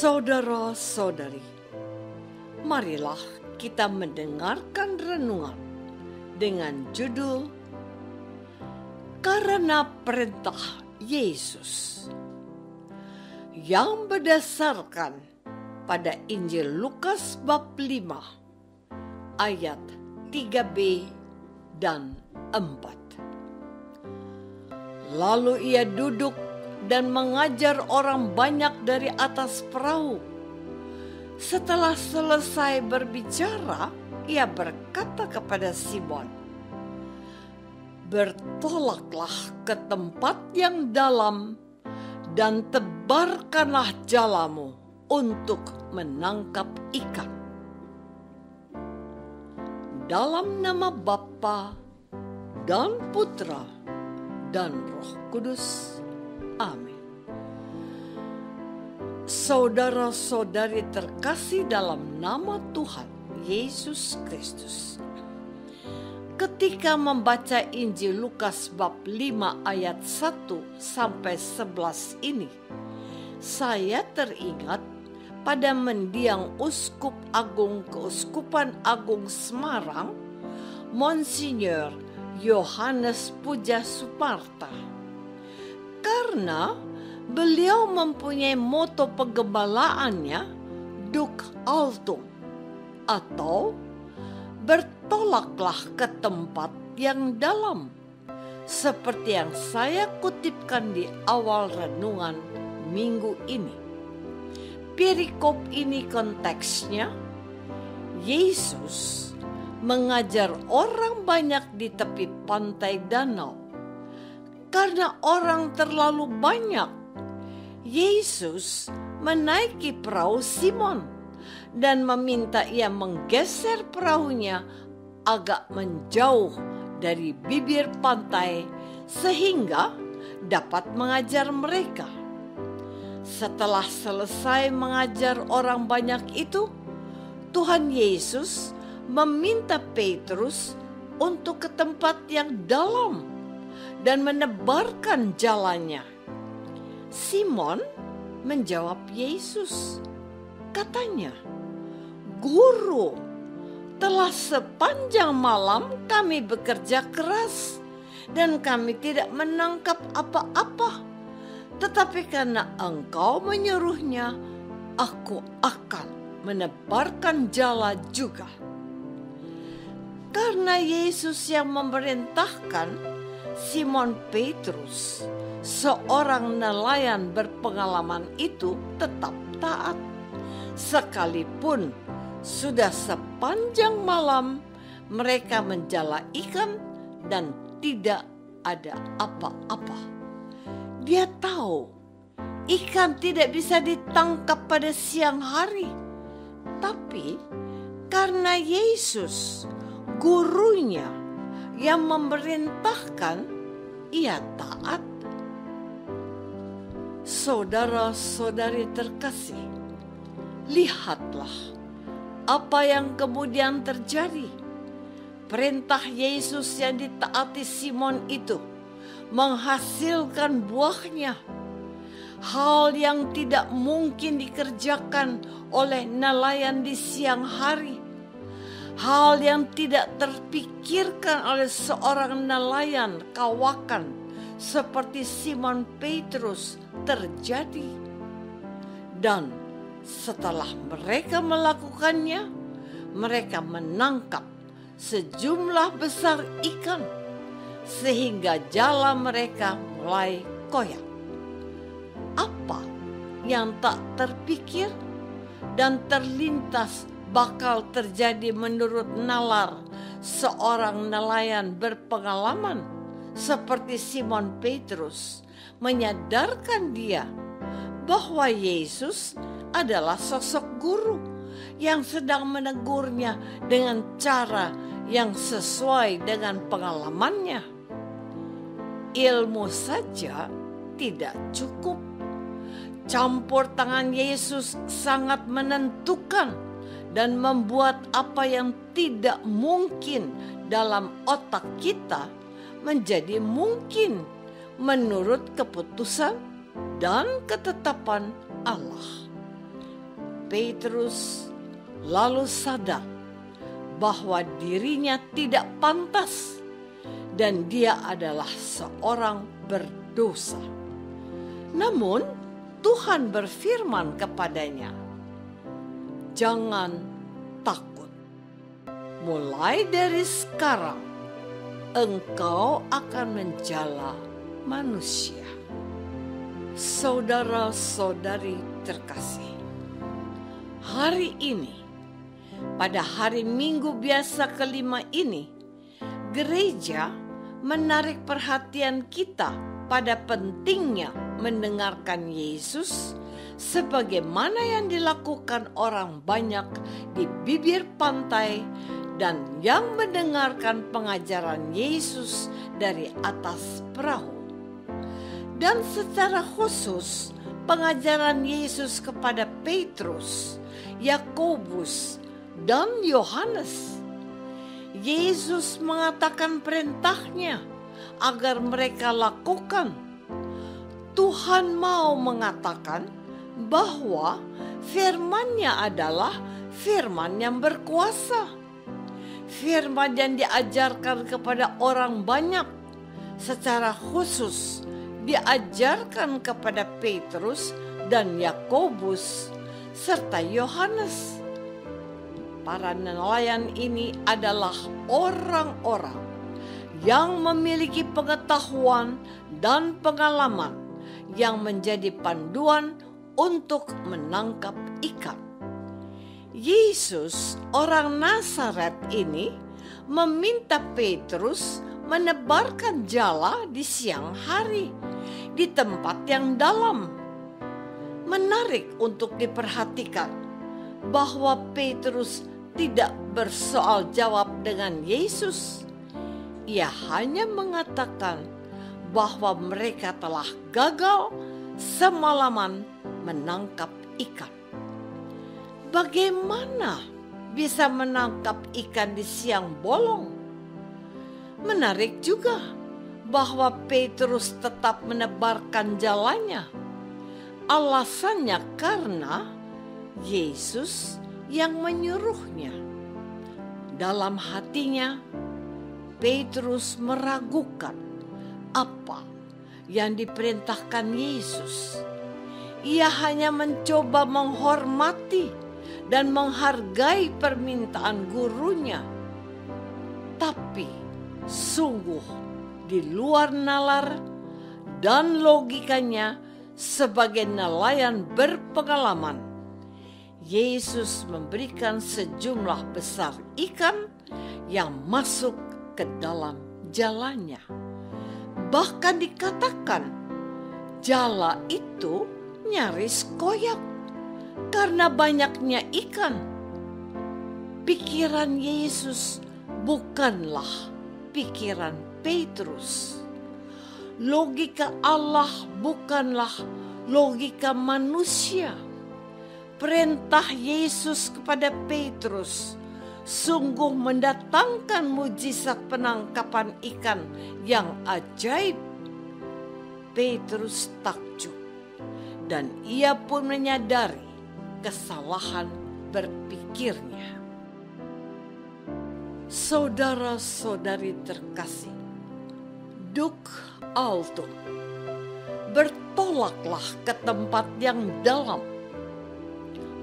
Saudara-saudari, marilah kita mendengarkan renungan dengan judul Karena Perintah Yesus, yang berdasarkan pada Injil Lukas bab 5 ayat 3b dan 4. Lalu ia duduk dan mengajar orang banyak dari atas perahu. Setelah selesai berbicara, ia berkata kepada Simon, "Bertolaklah ke tempat yang dalam dan tebarkanlah jalamu untuk menangkap ikan." Dalam nama Bapa dan Putra dan Roh Kudus. Amin. Saudara-saudari terkasih dalam nama Tuhan Yesus Kristus. Ketika membaca Injil Lukas bab 5 ayat 1 sampai 11 ini, saya teringat pada mendiang Uskup Agung Keuskupan Agung Semarang, Monsinyur Yohanes Puja Suparta. Karena beliau mempunyai moto penggembalaannya Duc Altum, atau bertolaklah ke tempat yang dalam, seperti yang saya kutipkan di awal renungan minggu ini. Perikop ini konteksnya, Yesus mengajar orang banyak di tepi pantai danau. Karena orang terlalu banyak, Yesus menaiki perahu Simon dan meminta ia menggeser perahunya agak menjauh dari bibir pantai sehingga dapat mengajar mereka. Setelah selesai mengajar orang banyak itu, Tuhan Yesus meminta Petrus untuk ke tempat yang dalam dan menebarkan jalannya. Simon menjawab Yesus, katanya, "Guru, telah sepanjang malam kami bekerja keras dan kami tidak menangkap apa-apa. Tetapi karena Engkau menyuruhnya, aku akan menebarkan jala juga." Karena Yesus yang memerintahkan, Simon Petrus, seorang nelayan berpengalaman itu, tetap taat. Sekalipun sudah sepanjang malam mereka menjala ikan dan tidak ada apa-apa. Dia tahu ikan tidak bisa ditangkap pada siang hari. Tapi karena Yesus, gurunya, yang memerintahkan, ia taat. Saudara-saudari terkasih, lihatlah apa yang kemudian terjadi. Perintah Yesus yang ditaati Simon itu menghasilkan buahnya. Hal yang tidak mungkin dikerjakan oleh nelayan di siang hari. Hal yang tidak terpikirkan oleh seorang nelayan kawakan seperti Simon Petrus terjadi. Dan setelah mereka melakukannya, mereka menangkap sejumlah besar ikan sehingga jala mereka mulai koyak. Apa yang tak terpikir dan terlintas bakal terjadi menurut nalar seorang nelayan berpengalaman seperti Simon Petrus, menyadarkan dia bahwa Yesus adalah sosok guru yang sedang menegurnya dengan cara yang sesuai dengan pengalamannya. Ilmu saja tidak cukup. Campur tangan Yesus sangat menentukan dan membuat apa yang tidak mungkin dalam otak kita menjadi mungkin menurut keputusan dan ketetapan Allah. Petrus lalu sadar bahwa dirinya tidak pantas dan dia adalah seorang berdosa. Namun Tuhan berfirman kepadanya, "Jangan takut. Mulai dari sekarang engkau akan menjala manusia." Saudara-saudari terkasih, hari ini, pada hari Minggu biasa kelima ini, gereja menarik perhatian kita pada pentingnya mendengarkan Yesus sebagaimana yang dilakukan orang banyak di bibir pantai dan yang mendengarkan pengajaran Yesus dari atas perahu. Dan secara khusus pengajaran Yesus kepada Petrus, Yakobus, dan Yohanes. Yesus mengatakan perintahnya agar mereka lakukan. Tuhan mau mengatakan bahwa firman-Nya adalah firman yang berkuasa. Firman yang diajarkan kepada orang banyak, secara khusus diajarkan kepada Petrus dan Yakobus serta Yohanes. Para nelayan ini adalah orang-orang yang memiliki pengetahuan dan pengalaman yang menjadi panduan untuk menangkap ikan. Yesus, orang Nazaret ini, meminta Petrus menebarkan jala di siang hari di tempat yang dalam. Menarik untuk diperhatikan bahwa Petrus tidak bersoal jawab dengan Yesus. Ia hanya mengatakan bahwa mereka telah gagal semalaman menangkap ikan. Bagaimana bisa menangkap ikan di siang bolong? Menarik juga bahwa Petrus tetap menebarkan jalannya. Alasannya karena Yesus yang menyuruhnya. Dalam hatinya, Petrus meragukan apa yang diperintahkan Yesus. Ia hanya mencoba menghormati dan menghargai permintaan gurunya. Tapi sungguh di luar nalar dan logikanya sebagai nelayan berpengalaman, Yesus memberikan sejumlah besar ikan yang masuk ke dalam jalannya. Bahkan dikatakan jala itu nyaris koyak karena banyaknya ikan. Pikiran Yesus bukanlah pikiran Petrus. Logika Allah bukanlah logika manusia. Perintah Yesus kepada Petrus sungguh mendatangkan mujizat penangkapan ikan yang ajaib. Petrus takjub dan ia pun menyadari kesalahan berpikirnya. Saudara-saudari terkasih, Duk Altum, bertolaklah ke tempat yang dalam.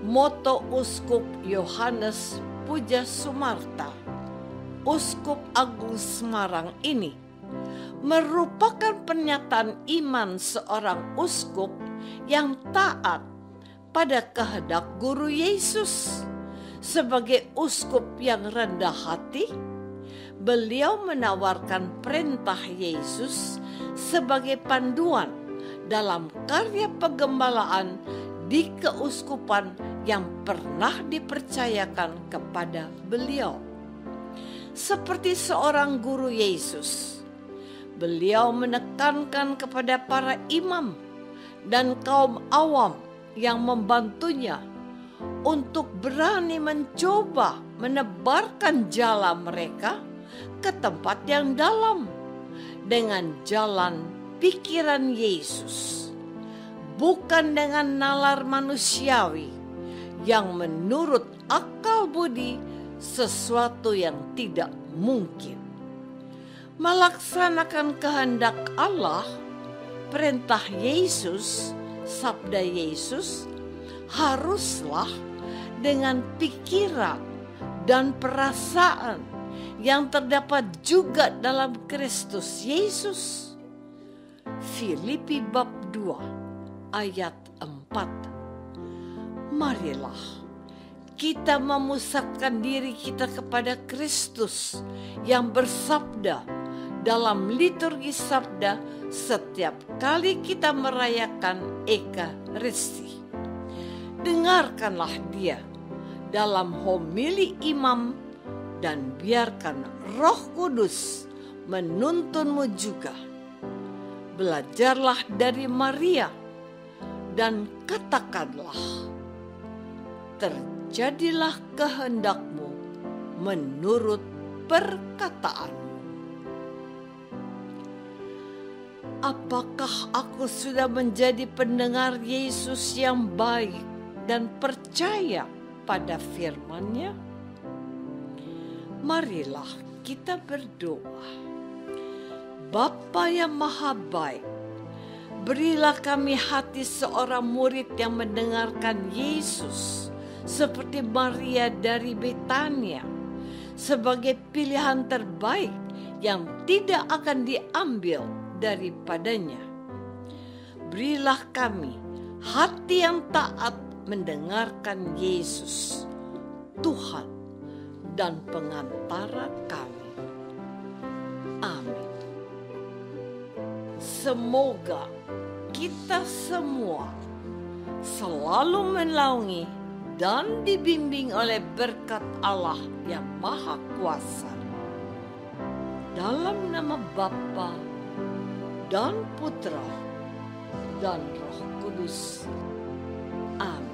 Moto Uskup Yohanes Puja Sumarta, Uskup Agung Semarang ini merupakan pernyataan iman seorang uskup yang taat pada kehendak Guru Yesus. Sebagai uskup yang rendah hati, beliau menawarkan perintah Yesus sebagai panduan dalam karya penggembalaan di keuskupan yang pernah dipercayakan kepada beliau. Seperti seorang guru Yesus, beliau menekankan kepada para imam dan kaum awam yang membantunya untuk berani mencoba menebarkan jala mereka ke tempat yang dalam dengan jalan pikiran Yesus, bukan dengan nalar manusiawi yang menurut akal budi sesuatu yang tidak mungkin. Melaksanakan kehendak Allah, perintah Yesus, sabda Yesus, haruslah dengan pikiran dan perasaan yang terdapat juga dalam Kristus Yesus. Filipi bab 2 ayat 4. Marilah kita memusatkan diri kita kepada Kristus yang bersabda dalam liturgi sabda setiap kali kita merayakan Ekaristi. Dengarkanlah dia dalam homili imam dan biarkan Roh Kudus menuntunmu juga. Belajarlah dari Maria dan katakanlah, terjadilah kehendakmu menurut perkataanmu. Apakah aku sudah menjadi pendengar Yesus yang baik dan percaya pada firman-Nya? Marilah kita berdoa. Bapa yang maha baik, berilah kami hati seorang murid yang mendengarkan Yesus seperti Maria dari Betania sebagai pilihan terbaik yang tidak akan diambil daripadanya. Berilah kami hati yang taat mendengarkan Yesus, Tuhan dan pengantara kami. Amin. Semoga kita semua selalu menaungi dan dibimbing oleh berkat Allah yang Maha Kuasa. Dalam nama Bapa dan Putra dan Roh Kudus. Amin.